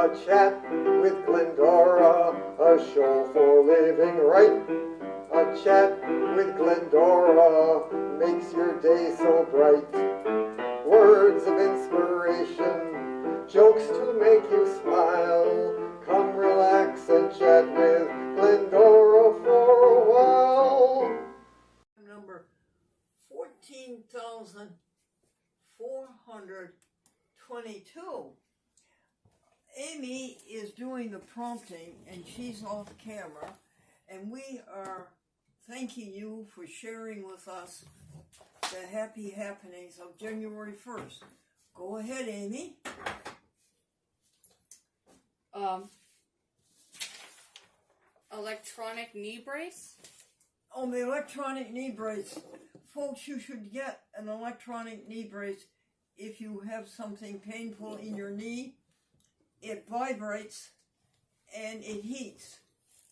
A chat with Glendora, a show for living right. A chat with Glendora makes your day so bright. Words of inspiration, jokes to make you smile. Come relax and chat with Glendora for a while. Number 14,422. Amy is doing the prompting and she's off camera, and we are thanking you for sharing with us the happy happenings of January 1st. Go ahead, Amy. Electronic knee brace. On the electronic knee brace, folks, you should get an electronic knee brace if you have something painful in your knee. It vibrates and it heats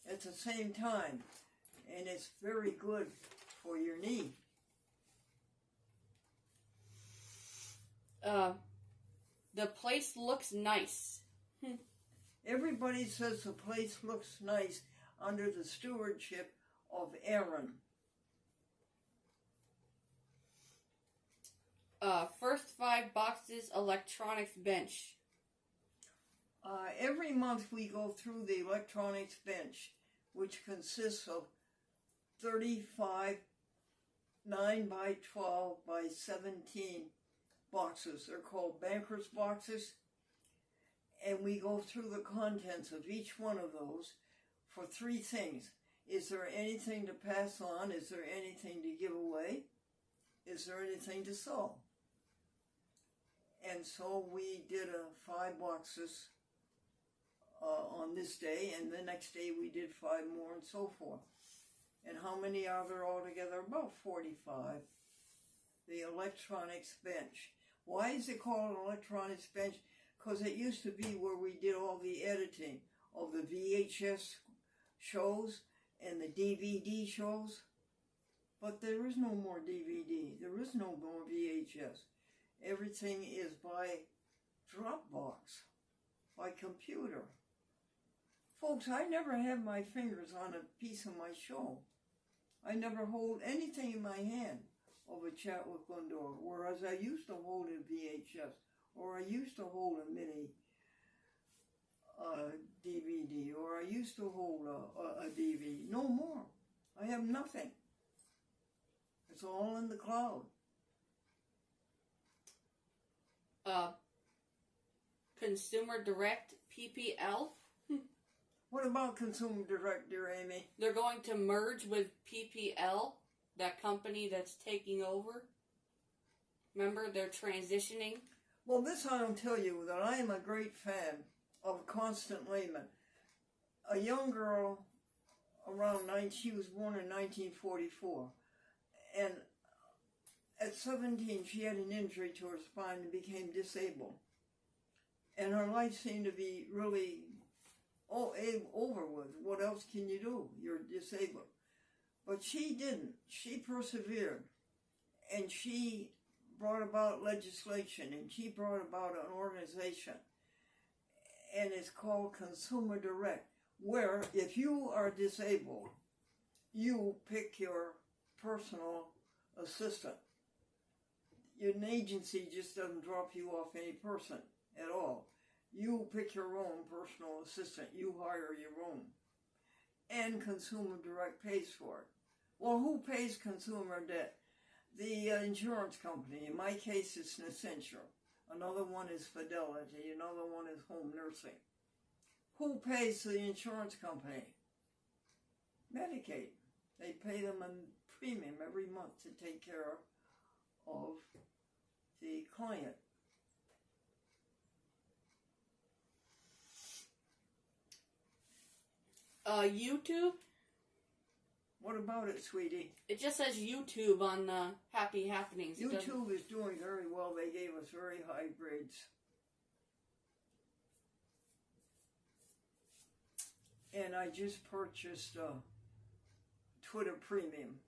at the same time, and it's very good for your knee. The place looks nice. Everybody says the place looks nice under the stewardship of Aaron. First 5 boxes electronics bench. Every month we go through the electronics bench, which consists of 35 9 by 12 by 17 boxes. They're called banker's boxes. And we go through the contents of each one of those for 3 things. Is there anything to pass on? Is there anything to give away? Is there anything to sell? And so we did 5 boxes on this day, and the next day we did 5 more, and so forth. And how many are there altogether? About 45. The electronics bench. Why is it called an electronics bench? Because it used to be where we did all the editing of the VHS shows and the DVD shows. But there is no more DVD. There is no more VHS. Everything is by Dropbox, by computer. Folks, I never have my fingers on a piece of my show. I never hold anything in my hand of a chat with Glendora, whereas I used to hold a VHS, or I used to hold a mini DVD, or I used to hold a DVD. No more. I have nothing. It's all in the cloud. Consumer Direct PPL. What about Consumer Direct, dear Amy? They're going to merge with PPL, that company that's taking over. Remember, they're transitioning. Well, this I don't tell you, that I am a great fan of Constant Lehman. A young girl around 9, she was born in 1944. And at 17, she had an injury to her spine and became disabled. And her life seemed to be really over with. What else can you do? You're disabled. But she didn't. She persevered. And she brought about legislation, and she brought about an organization. And it's called Consumer Direct, where if you are disabled, you pick your personal assistant. An agency just doesn't drop you off any person at all. You pick your own personal assistant. You hire your own. And Consumer Direct pays for it. Well, who pays consumer debt? The insurance company. In my case, it's Nescentia. Another one is Fidelity. Another one is Home Nursing. Who pays the insurance company? Medicaid. They pay them a premium every month to take care of the client. YouTube. What about it, sweetie? It just says YouTube on the Happy Happenings. YouTube is doing very well. They gave us very high grades. And I just purchased Twitter Premium.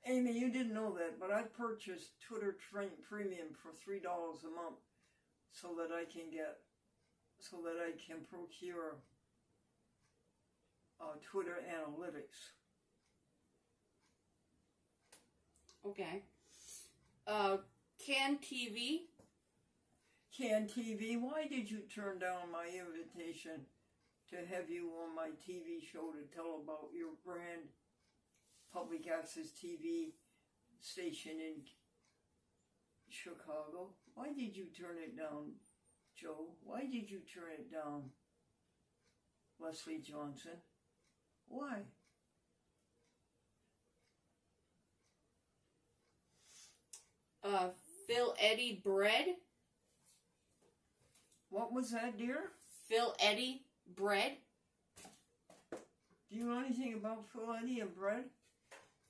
Amy, you didn't know that, but I purchased Twitter Premium for $3 a month so that I can get so that I can procure Twitter analytics. Okay. Can TV? Can TV, why did you turn down my invitation to have you on my TV show to tell about your brand public access TV station in Chicago? Why did you turn it down, Joe? Why did you turn it down, Leslie Johnson? Why? Phil Eddy bread? What was that, dear? Phil Eddy bread? Do you know anything about Phil Eddy and bread?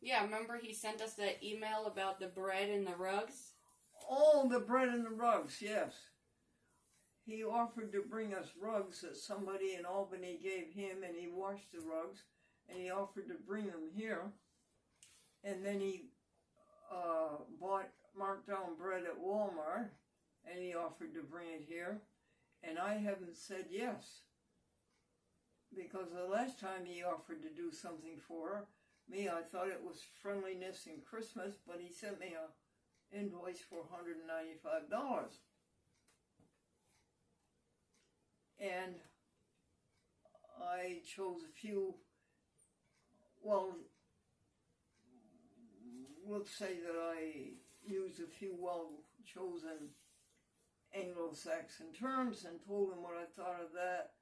Yeah, remember he sent us that email about the bread and the rugs? Oh, the bread and the rugs, yes. He offered to bring us rugs that somebody in Albany gave him, and he washed the rugs, and he offered to bring them here. And then he bought marked down bread at Walmart, and he offered to bring it here. And I haven't said yes, because the last time he offered to do something for me, I thought it was friendliness and Christmas, but he sent me a invoice for $195. And I chose a few, well, we'll say that I used a few well-chosen Anglo-Saxon terms and told him what I thought of that.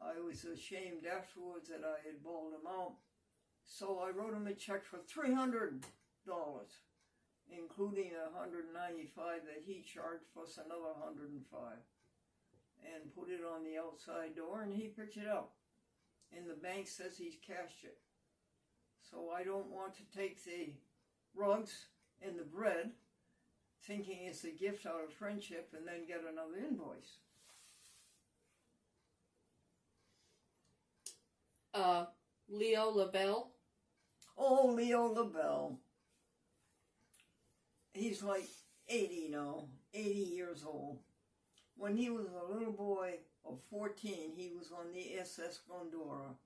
I was ashamed afterwards that I had bawled him out. So I wrote him a check for $300, including $195 that he charged plus another $105, and put it on the outside door, and he picked it up. And the bank says he's cashed it. So I don't want to take the rugs and the bread, thinking it's a gift out of friendship, and then get another invoice. Leo LaBelle? Oh, Leo LaBelle. He's like 80 now, 80 years old. When he was a little boy of 14, he was on the SS Glendora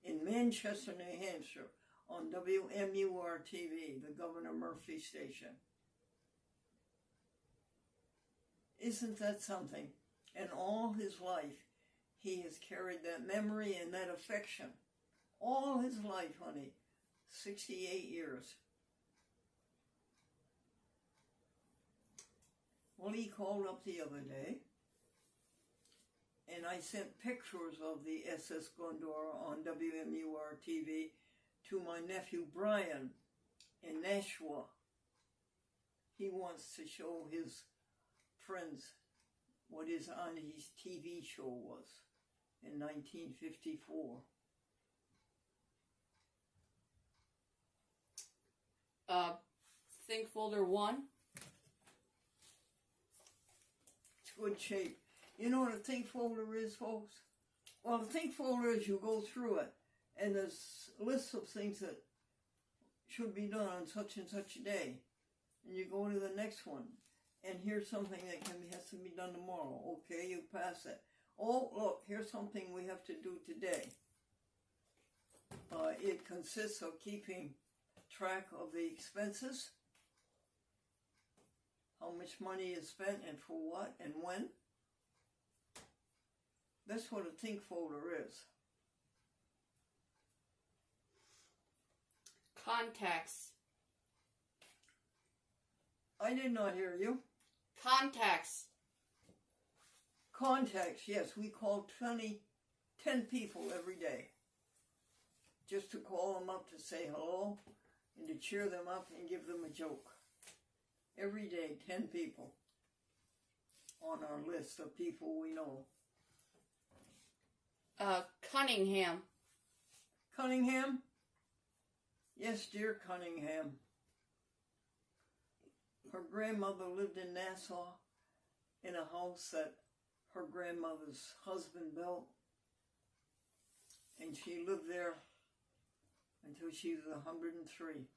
in Manchester, New Hampshire, on WMUR-TV, the Governor Murphy station. Isn't that something? And all his life, he has carried that memory and that affection. All his life, honey. 68 years. Well, he called up the other day, and I sent pictures of the SS Glendora on WMUR-TV to my nephew Brian in Nashua. He wants to show his friends what his auntie's TV show was in 1954. Think folder 1. It's good shape. You know what a think folder is, folks? Well, the think folder is you go through it, and there's lists of things that should be done on such and such a day. And you go to the next one, and here's something that has to be done tomorrow. Okay, you pass it. Oh, look, here's something we have to do today. It consists of keeping track of the expenses, how much money is spent and for what and when. That's what a think folder is. Contacts. I did not hear you. Contacts. Contacts, yes, we call 10 people every day. Just to call them up to say hello and to cheer them up and give them a joke. Every day, 10 people on our list of people we know. Cunningham. Cunningham? Yes, dear Cunningham. Her grandmother lived in Nassau in a house that her grandmother's husband built. And she lived there until she was 103.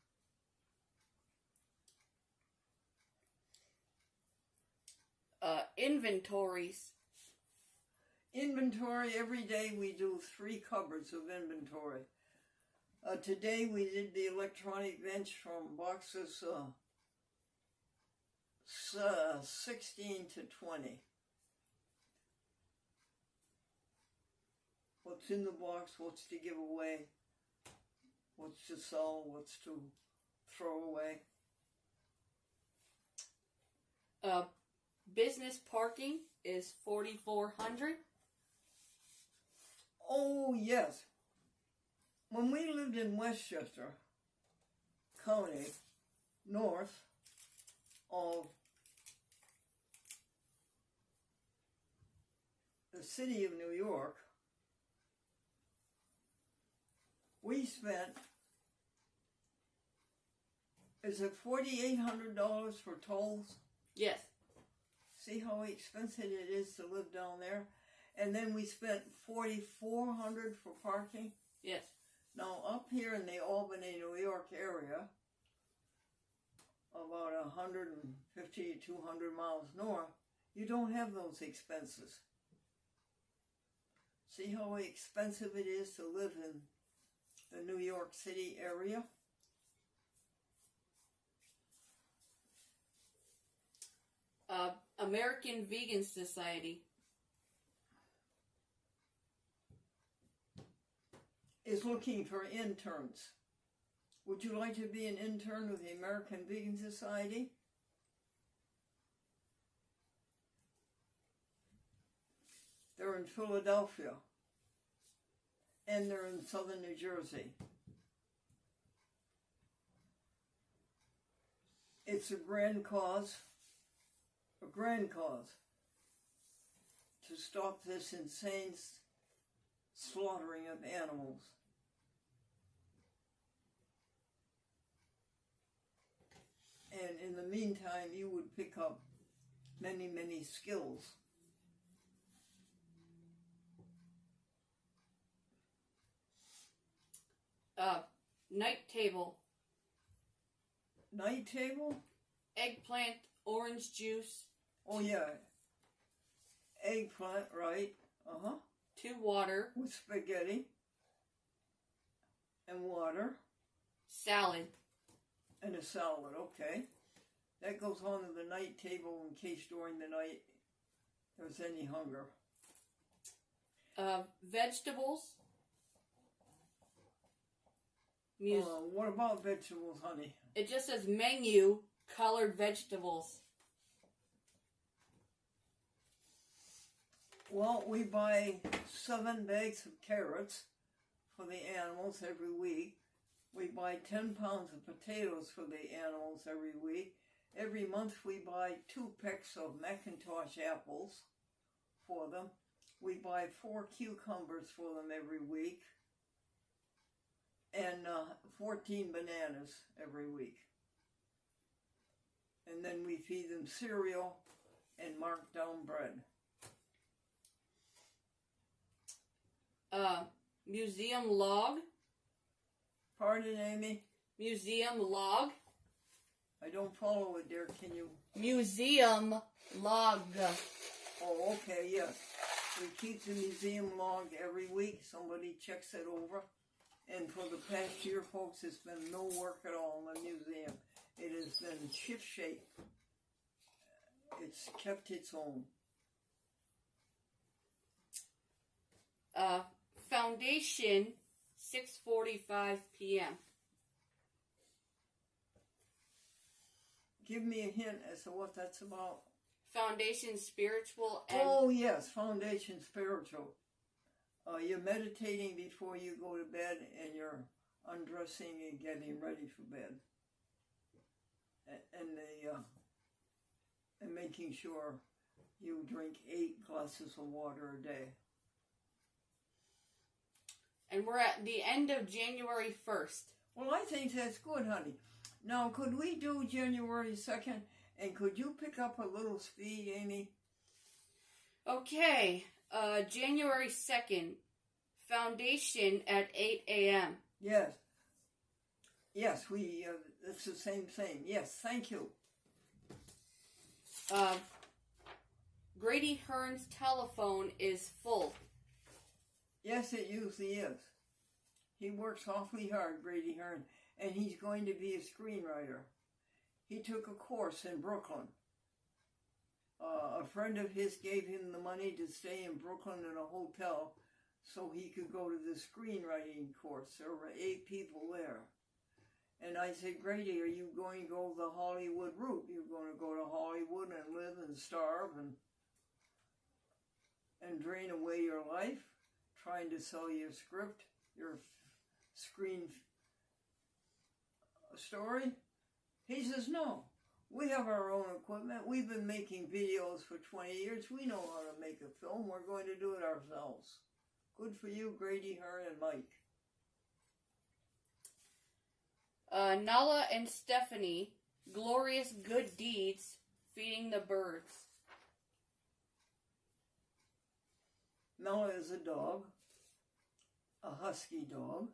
Inventories. Inventory, every day we do 3 cupboards of inventory. Today we did the electronic bench from boxes 16 to 20. What's in the box, what's to give away, what's to sell, what's to throw away. Business parking is $4,400. Oh, yes. When we lived in Westchester County, north of the city of New York, we spent, is it $4,800 for tolls? Yes. See how expensive it is to live down there? And then we spent $4,400 for parking? Yes. Now, up here in the Albany, New York area, about 150 to 200 miles north, you don't have those expenses. See how expensive it is to live in the New York City area? American Vegan Society is looking for interns. Would you like to be an intern with the American Vegan Society? They're in Philadelphia. And they're in southern New Jersey. It's a grand cause to stop this insane slaughtering of animals. And in the meantime, you would pick up many, many skills. Night table. Night table? Eggplant, orange juice. Oh, yeah. Eggplant, right. 2 water. With spaghetti. And water. Salad. And a salad, okay. That goes on to the night table in case during the night there's any hunger. Vegetables. What about vegetables, honey? It just says menu, colored vegetables. Well, we buy 7 bags of carrots for the animals every week. We buy 10 pounds of potatoes for the animals every week. Every month we buy 2 pecks of Macintosh apples for them. We buy 4 cucumbers for them every week. And 14 bananas every week. And then we feed them cereal and marked down bread. Museum log. Pardon, Amy? Museum log. I don't follow it, dear. Can you? Museum log. Oh, okay, yes. We keep the museum log every week. Somebody checks it over. And for the past year, folks, it's been no work at all in the museum. It has been shipshape. It's kept its own. Foundation, 6:45 p.m. Give me a hint as to what that's about. Foundation spiritual and... Oh, yes, Foundation Spiritual. You're meditating before you go to bed, and you're undressing and getting ready for bed. And making sure you drink 8 glasses of water a day. And we're at the end of January 1st. Well, I think that's good, honey. Now, could we do January 2nd? And could you pick up a little speed, Amy? Okay. January 2nd. Foundation at 8 a.m. Yes. Yes, it's the same thing. Yes, thank you. Grady Hearn's telephone is full. Yes, it usually is. He works awfully hard, Grady Hearn, and he's going to be a screenwriter. He took a course in Brooklyn. A friend of his gave him the money to stay in Brooklyn in a hotel so he could go to the screenwriting course. There were 8 people there. And I said, Grady, are you going to go the Hollywood route? You're going to go to Hollywood and live and starve and drain away your life trying to sell your script, your screen story? He says, no. We have our own equipment. We've been making videos for 20 years. We know how to make a film. We're going to do it ourselves. Good for you, Grady Hearn and Mike. Nala and Stephanie, glorious good deeds, feeding the birds. Nala is a dog, a husky dog.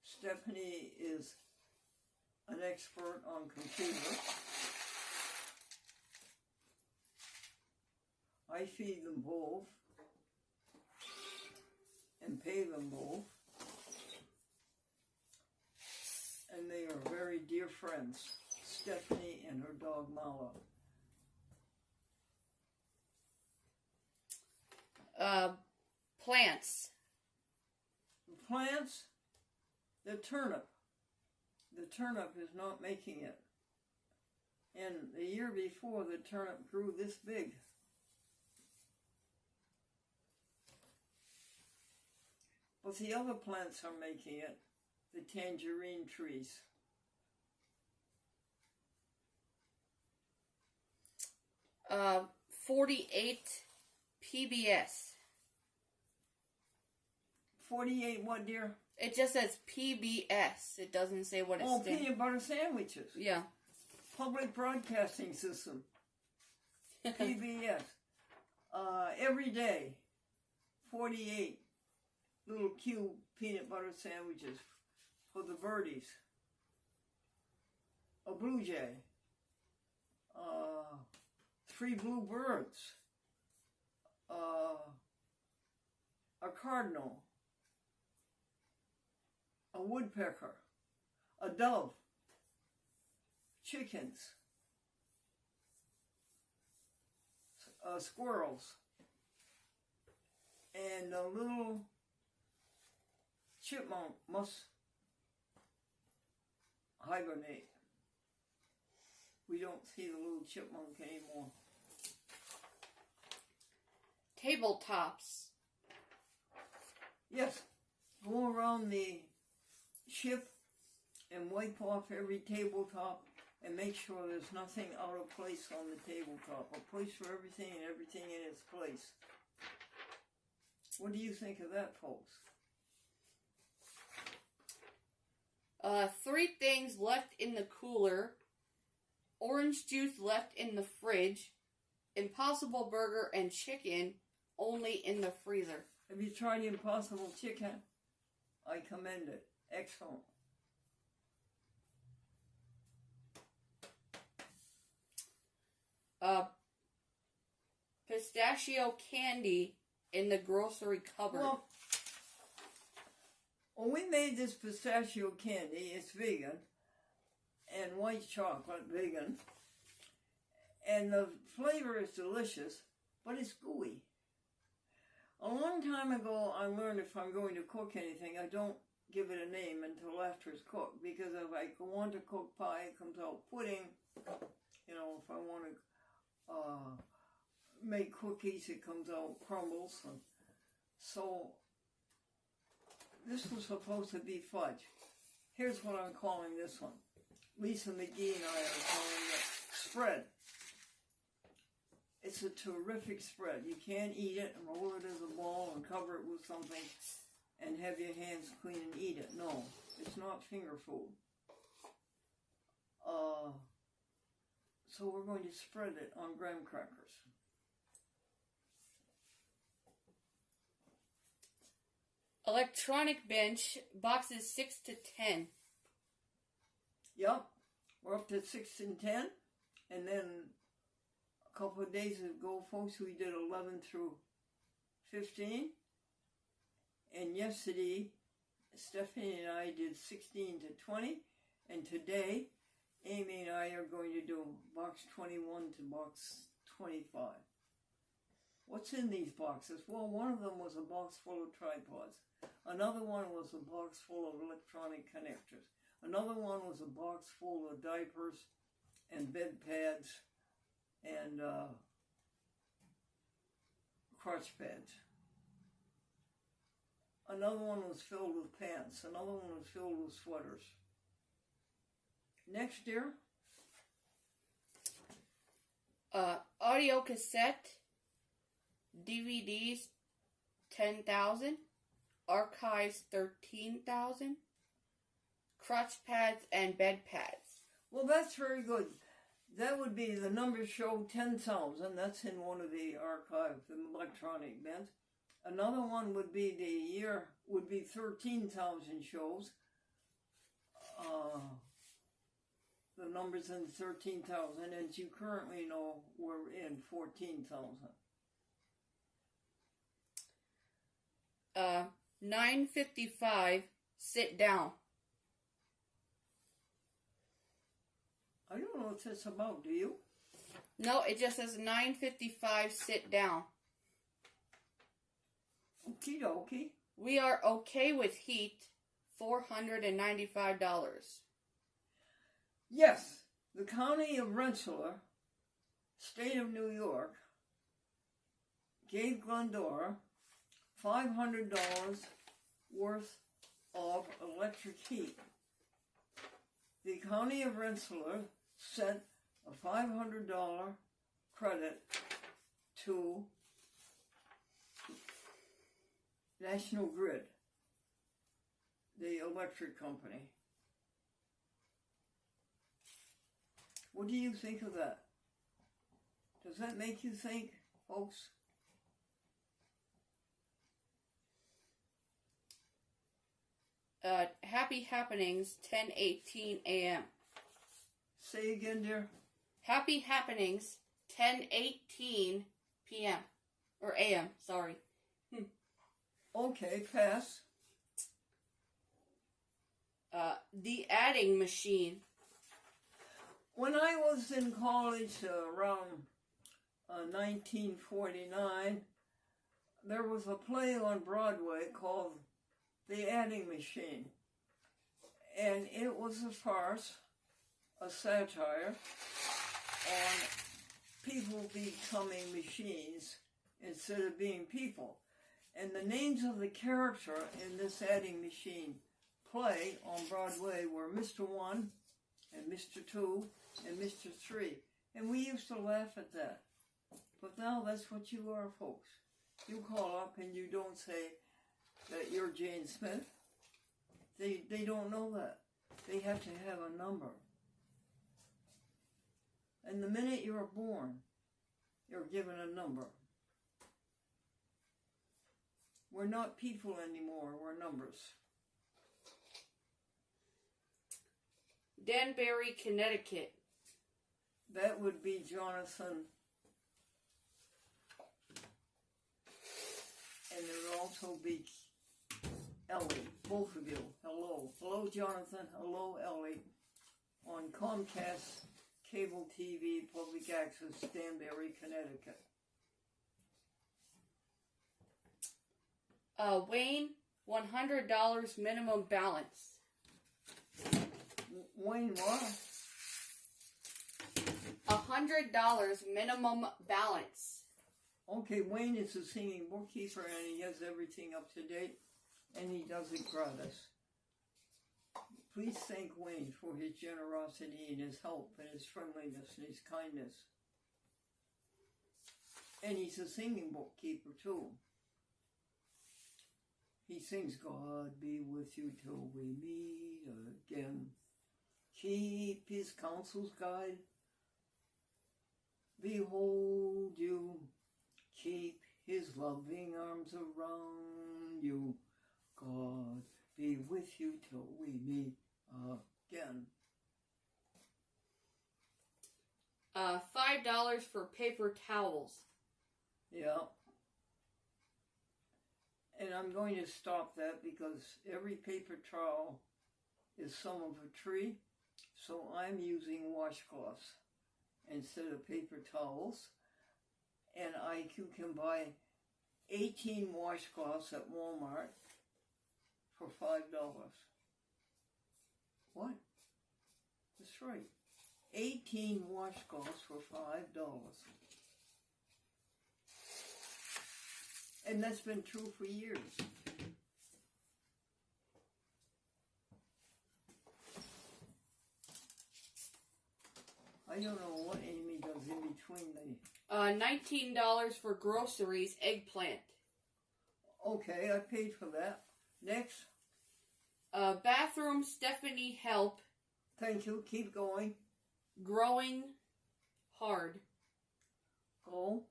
Stephanie is an expert on computers. I feed them both and pay them both. And they are very dear friends, Stephanie and her dog Mala. Plants. Plants, the turnip. The turnip is not making it. And the year before, the turnip grew this big. But the other plants are making it. The tangerine trees. 48 PBS. 48 what, dear? It just says PBS. It doesn't say what it's peanut butter sandwiches. Yeah. Public Broadcasting System. PBS. Every day, 48 little cube peanut butter sandwiches for the birdies. A blue jay. 3 blue birds. A cardinal. A woodpecker. A dove. Chickens. Squirrels. And a little chipmunk must hibernate. We don't see the little chipmunk anymore. Tabletops. Yes, go around the ship and wipe off every tabletop and make sure there's nothing out of place on the tabletop. A place for everything and everything in its place. What do you think of that, folks? 3 things left in the cooler. Orange juice left in the fridge. Impossible Burger and chicken only in the freezer. Have you tried Impossible Chicken? I commend it. Excellent. Pistachio candy in the grocery cupboard. Well, when we made this pistachio candy, it's vegan, and white chocolate, vegan, and the flavor is delicious, but it's gooey. A long time ago, I learned if I'm going to cook anything, I don't give it a name until after it's cooked, because if I want to cook pie, it comes out pudding. You know, if I want to make cookies, it comes out crumbles. And so this was supposed to be fudge. Here's what I'm calling this one. Lisa McGee and I are calling it spread. It's a terrific spread. You can't eat it and roll it as a ball and cover it with something and have your hands clean and eat it. No, it's not finger food. So we're going to spread it on graham crackers. Electronic bench, boxes 6 to 10. Yep, we're up to 6 and 10, and then A couple of days ago, folks, we did 11 through 15. And yesterday, Stephanie and I did 16 to 20. And today, Amy and I are going to do box 21 to box 25. What's in these boxes? Well, one of them was a box full of tripods. Another one was a box full of electronic connectors. Another one was a box full of diapers and bed pads and crotch pads. Another one was filled with pants. Another one was filled with sweaters. Next year, audio cassette, DVDs, 10,000, archives, 13,000, crotch pads and bed pads. well, that's very good. That would be the number show 10,000. That's in one of the archive, the electronic bins. Another one would be the year, would be 13,000 shows. The numbers in 13,000, and as you currently know, we're in 14,000. 955, sit down. I don't know what that's about, do you? No, it just says 955, sit down. Okie dokie. We are okay with heat, $495. Yes, the County of Rensselaer, State of New York, gave Glendora $500 worth of electric heat. The County of Rensselaer sent a $500 credit to National Grid, the electric company. What do you think of that? Does that make you think, folks? Happy Happenings, 10:18 a.m. Say again, dear. Happy Happenings, 10:18 p.m. or a.m. Sorry. Okay, pass. The Adding Machine. When I was in college around 1949, there was a play on Broadway called The Adding Machine. And it was a farce, a satire on people becoming machines instead of being people. And the names of the character in this Adding Machine play on Broadway were Mr. 1 and Mr. 2 and Mr. 3. And we used to laugh at that. But now that's what you are, folks. You call up and you don't say that you're Jane Smith. They don't know that. They have to have a number. And the minute you're born, you're given a number. We're not people anymore, we're numbers. Danbury, Connecticut. That would be Jonathan. And there would also be Ellie, both of you. Hello. Hello, Jonathan. Hello, Ellie. On Comcast Cable TV, Public Access, Danbury, Connecticut. Wayne, $100 minimum balance. Wayne what? $100 minimum balance. Okay, Wayne is a singing bookkeeper and he has everything up to date and he does it gratis. Please thank Wayne for his generosity and his help and his friendliness and his kindness. And he's a singing bookkeeper too. He sings, God be with you till we meet again. Keep his counsel's guide. Behold you. Keep his loving arms around you. God be with you till we meet again. $5 for paper towels. Yeah. And I'm going to stop that because every paper towel is some of a tree. So I'm using washcloths instead of paper towels. And you can buy 18 washcloths at Walmart for $5. What? That's right. 18 washcloths for $5. And that's been true for years. I don't know what Amy does in between the... $19 for groceries, eggplant. Okay, I paid for that. Next. Bathroom, Stephanie help. Thank you. Keep going. Growing hard. Go.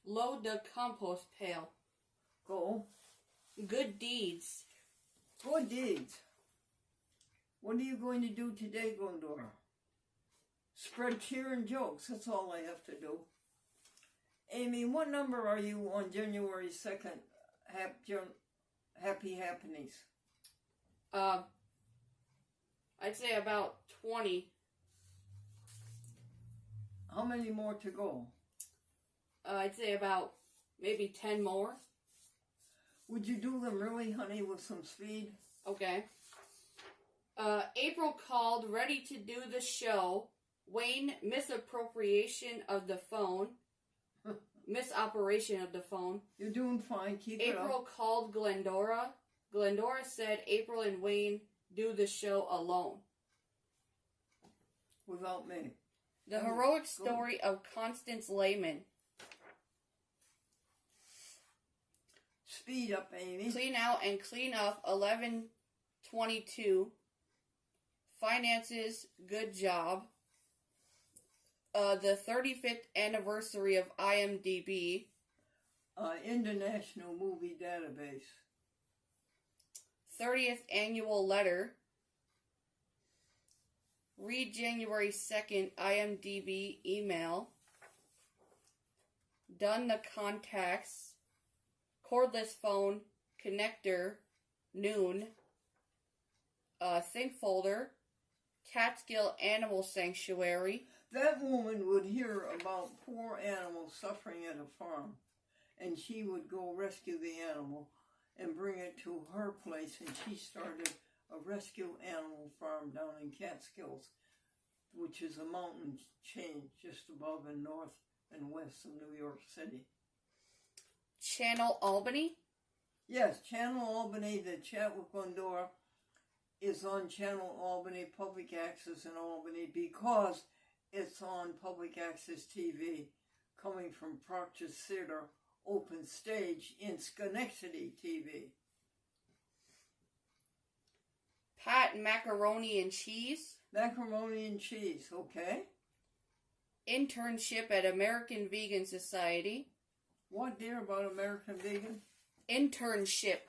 Load the compost pail. Go. Good deeds. Good deeds. What are you going to do today, Glendora? Spread cheer and jokes. That's all I have to do. Amy, what number are you on January 2nd? Happy Happenings. I'd say about 20. How many more to go? I'd say about maybe 10 more. Would you do them really, honey, with some speed? Okay. April called, ready to do the show. Wayne, misappropriation of the phone. Misoperation of the phone. You're doing fine. Keep it up. April called Glendora. Glendora said April and Wayne do the show alone. Without me. The heroic story of Constance Lehman. Speed up, Amy. Clean out and clean up 11/22. Finances, good job. The 35th anniversary of IMDb. International Movie Database. 30th annual letter. Read January 2nd IMDb email. Done the contacts. Cordless phone. Connector. Noon. Think folder. Catskill Animal Sanctuary. That woman would hear about poor animals suffering at a farm, and she would go rescue the animal and bring it to her place, and she started a rescue animal farm down in Catskills, which is a mountain chain just above and north and west of New York City. Channel Albany? Yes, Channel Albany, the Chat with Glendora, is on Channel Albany, public access in Albany, because it's on public access TV, coming from Proctor's Theater, Open Stage in Schenectady TV. Pat Macaroni and Cheese. Macaroni and cheese, okay. Internship at American Vegan Society. What, dear, about American Vegan? Internship.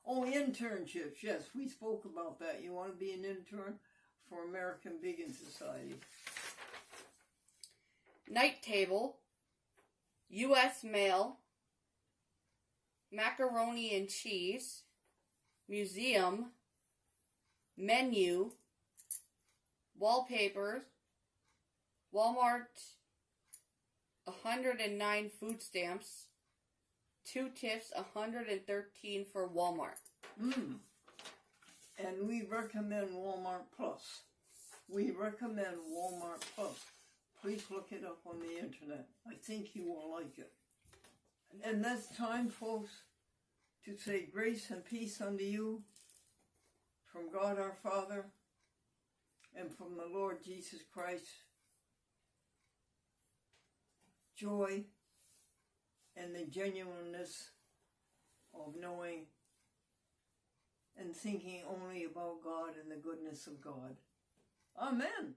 Oh, internships, yes, we spoke about that. You want to be an intern for American Vegan Society. Night table. U.S. mail. Macaroni and cheese. Museum. Menu. Wallpapers. Walmart. 109 food stamps. 2 tips, 113 for Walmart. And we recommend Walmart Plus. We recommend Walmart Plus. Please look it up on the internet. I think you will like it. And that's time, folks, to say grace and peace unto you from God our Father and from the Lord Jesus Christ. Joy and the genuineness of knowing and thinking only about God and the goodness of God. Amen.